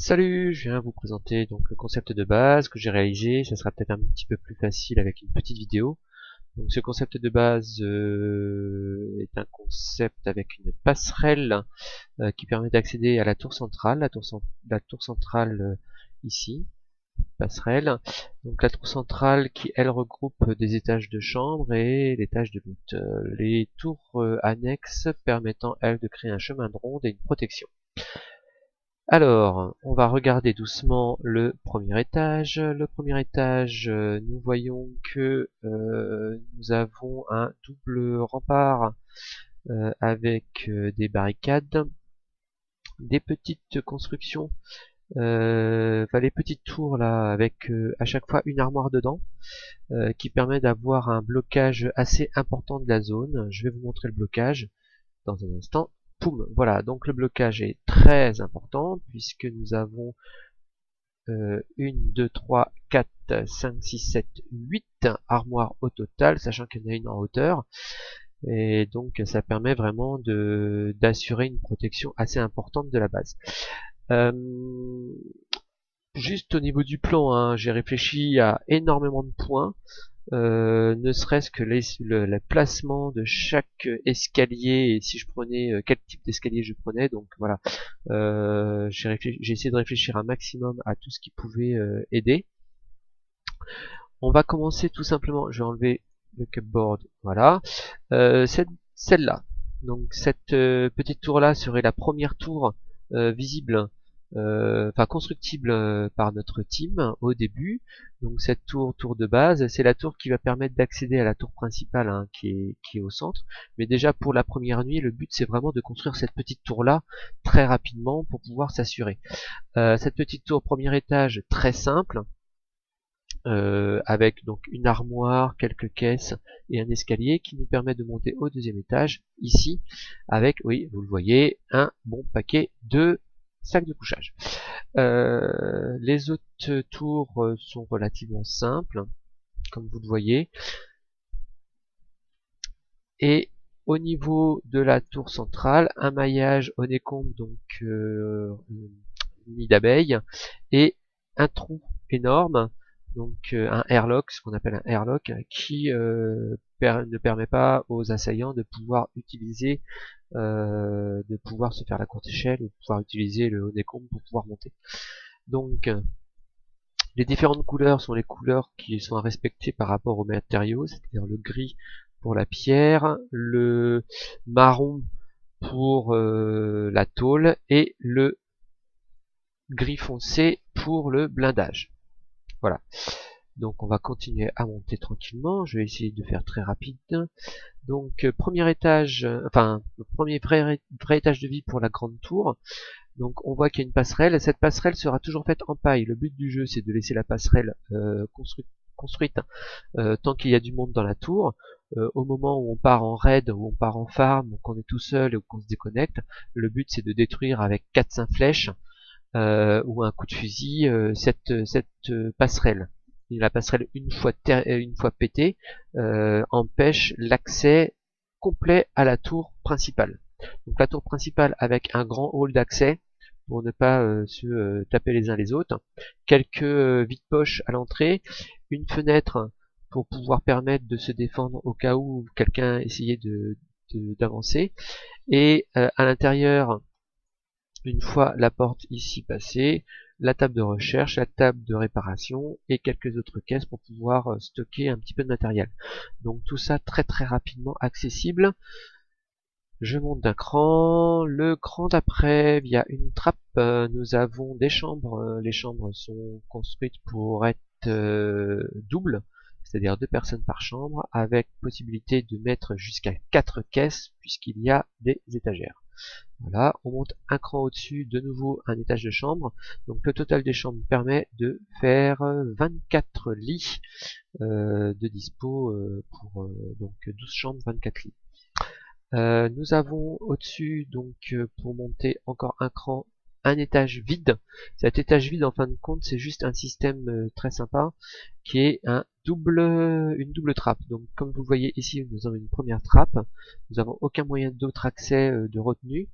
Salut, je viens vous présenter donc le concept de base que j'ai réalisé. Ça sera peut-être un petit peu plus facile avec une petite vidéo. Donc ce concept de base est un concept avec une passerelle qui permet d'accéder à la tour centrale. La tour centrale ici, passerelle. Donc la tour centrale qui elle regroupe des étages de chambre et l'étage de loot. Les tours annexes permettant elles de créer un chemin de ronde et une protection. Alors, on va regarder doucement le premier étage. Le premier étage, nous voyons que nous avons un double rempart avec des barricades, des petites constructions, enfin les petites tours là avec à chaque fois une armoire dedans qui permet d'avoir un blocage assez important de la zone. Je vais vous montrer le blocage dans un instant. Poum, voilà, donc le blocage est très important puisque nous avons 1, 2, 3, 4, 5, 6, 7, 8 armoires au total, sachant qu'il y en a une en hauteur. Et donc ça permet vraiment d'assurer une protection assez importante de la base. Euh, Juste au niveau du plan, hein, j'ai réfléchi à énormément de points. Ne serait-ce que le placement de chaque escalier, et si je prenais quel type d'escalier je prenais. Donc voilà, j'ai essayé de réfléchir un maximum à tout ce qui pouvait aider. On va commencer tout simplement, je vais enlever le cupboard, voilà. Celle-là, donc cette petite tour là serait la première tour visible, enfin constructible par notre team au début. Donc cette tour de base, c'est la tour qui va permettre d'accéder à la tour principale, hein, qui est au centre. Mais déjà pour la première nuit, le but c'est vraiment de construire cette petite tour là très rapidement pour pouvoir s'assurer. Cette petite tour premier étage très simple, avec donc une armoire, quelques caisses et un escalier qui nous permet de monter au deuxième étage, ici, avec, oui, vous le voyez, un bon paquet de sacs de couchage. Les autres tours sont relativement simples, comme vous le voyez, et au niveau de la tour centrale, un maillage honeycomb, donc nid d'abeilles, et un trou énorme, donc un airlock, ce qu'on appelle un airlock, qui ne permet pas aux assaillants de pouvoir utiliser, de pouvoir se faire la courte échelle ou de pouvoir utiliser le honeycomb pour pouvoir monter. Donc les différentes couleurs sont les couleurs qui sont à respecter par rapport aux matériaux, c'est-à-dire le gris pour la pierre, le marron pour la tôle et le gris foncé pour le blindage. Voilà. Donc on va continuer à monter tranquillement. Je vais essayer de faire très rapide. Donc premier étage, enfin premier vrai étage de vie pour la grande tour. Donc on voit qu'il y a une passerelle, et cette passerelle sera toujours faite en paille. Le but du jeu c'est de laisser la passerelle construite tant qu'il y a du monde dans la tour. Au moment où on part en raid, où on part en farm, ou qu'on est tout seul et qu'on se déconnecte, le but c'est de détruire avec 4-5 flèches ou un coup de fusil cette passerelle. Et la passerelle une fois pétée empêche l'accès complet à la tour principale. Donc la tour principale avec un grand hall d'accès pour ne pas se taper les uns les autres, quelques vides-poches à l'entrée, une fenêtre pour pouvoir permettre de se défendre au cas où quelqu'un essayait d'avancer, et à l'intérieur, une fois la porte ici passée, la table de recherche, la table de réparation et quelques autres caisses pour pouvoir stocker un petit peu de matériel. Donc tout ça très très rapidement accessible. Je monte d'un cran. Le cran d'après, via une trappe, nous avons des chambres. Les chambres sont construites pour être doubles, c'est-à-dire 2 personnes par chambre, avec possibilité de mettre jusqu'à 4 caisses puisqu'il y a des étagères. Voilà, on monte un cran au-dessus, de nouveau un étage de chambre. Donc le total des chambres permet de faire 24 lits de dispo pour donc 12 chambres, 24 lits. Nous avons au-dessus, donc pour monter encore un cran, un étage vide. Cet étage vide, en fin de compte, c'est juste un système très sympa qui est une double trappe. Donc comme vous voyez ici, nous avons une première trappe. Nous n'avons aucun moyen d'autre accès de retenue.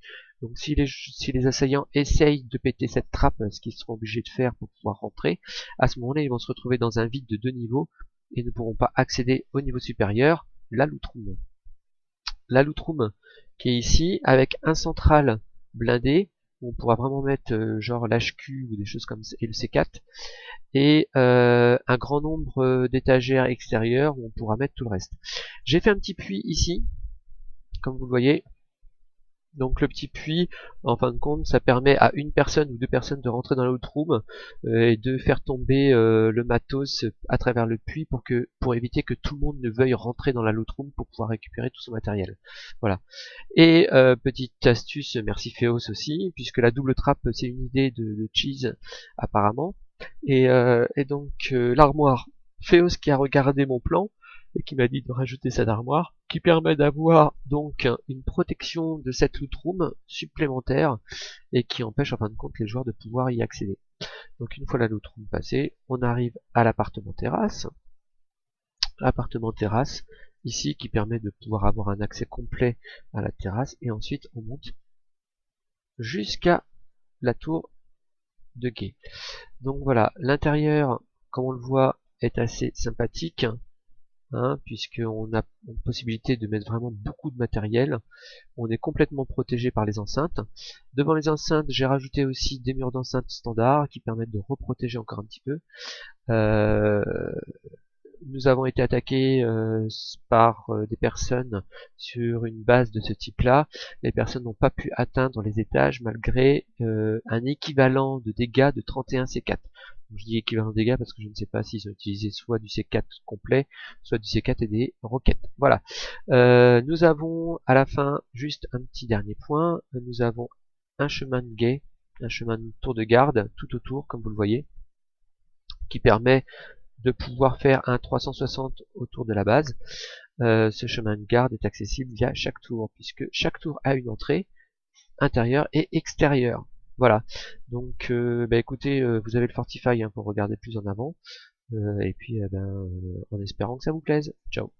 Donc si les assaillants essayent de péter cette trappe, ce qu'ils seront obligés de faire pour pouvoir rentrer, à ce moment-là ils vont se retrouver dans un vide de 2 niveaux et ne pourront pas accéder au niveau supérieur, la loot room. La loot room qui est ici avec un central blindé où on pourra vraiment mettre genre l'HQ ou des choses comme ça et le C4 et un grand nombre d'étagères extérieures où on pourra mettre tout le reste. J'ai fait un petit puits ici, comme vous le voyez. Donc le petit puits, en fin de compte, ça permet à une personne ou deux personnes de rentrer dans la loot room et de faire tomber le matos à travers le puits pour éviter que tout le monde ne veuille rentrer dans la loot room pour pouvoir récupérer tout son matériel. Voilà. Et petite astuce, merci Féos aussi, puisque la double trappe c'est une idée de Cheese apparemment. Et donc l'armoire, Féos qui a regardé mon plan et qui m'a dit de rajouter cette armoire, qui permet d'avoir donc une protection de cette loot room supplémentaire et qui empêche en fin de compte les joueurs de pouvoir y accéder. Donc une fois la loot room passée, on arrive à l'appartement terrasse. Appartement terrasse ici qui permet de pouvoir avoir un accès complet à la terrasse et ensuite on monte jusqu'à la tour de guet. Donc voilà, l'intérieur, comme on le voit, est assez sympathique, hein, puisqu'on a une possibilité de mettre vraiment beaucoup de matériel. On est complètement protégé par les enceintes. Devant les enceintes, j'ai rajouté aussi des murs d'enceinte standard qui permettent de reprotéger encore un petit peu. Nous avons été attaqués par des personnes sur une base de ce type-là. Les personnes n'ont pas pu atteindre les étages malgré un équivalent de dégâts de 31 C4. Donc, je dis équivalent de dégâts parce que je ne sais pas s'ils ont utilisé soit du C4 complet, soit du C4 et des roquettes. Voilà. Nous avons à la fin juste un petit dernier point. Nous avons un chemin de guet, un chemin de tour de garde tout autour, comme vous le voyez, qui permet de pouvoir faire un 360 autour de la base. Ce chemin de garde est accessible via chaque tour, puisque chaque tour a une entrée intérieure et extérieure. Voilà. Donc, écoutez, vous avez le Fortify hein, pour regarder plus en avant. Et puis, en espérant que ça vous plaise. Ciao.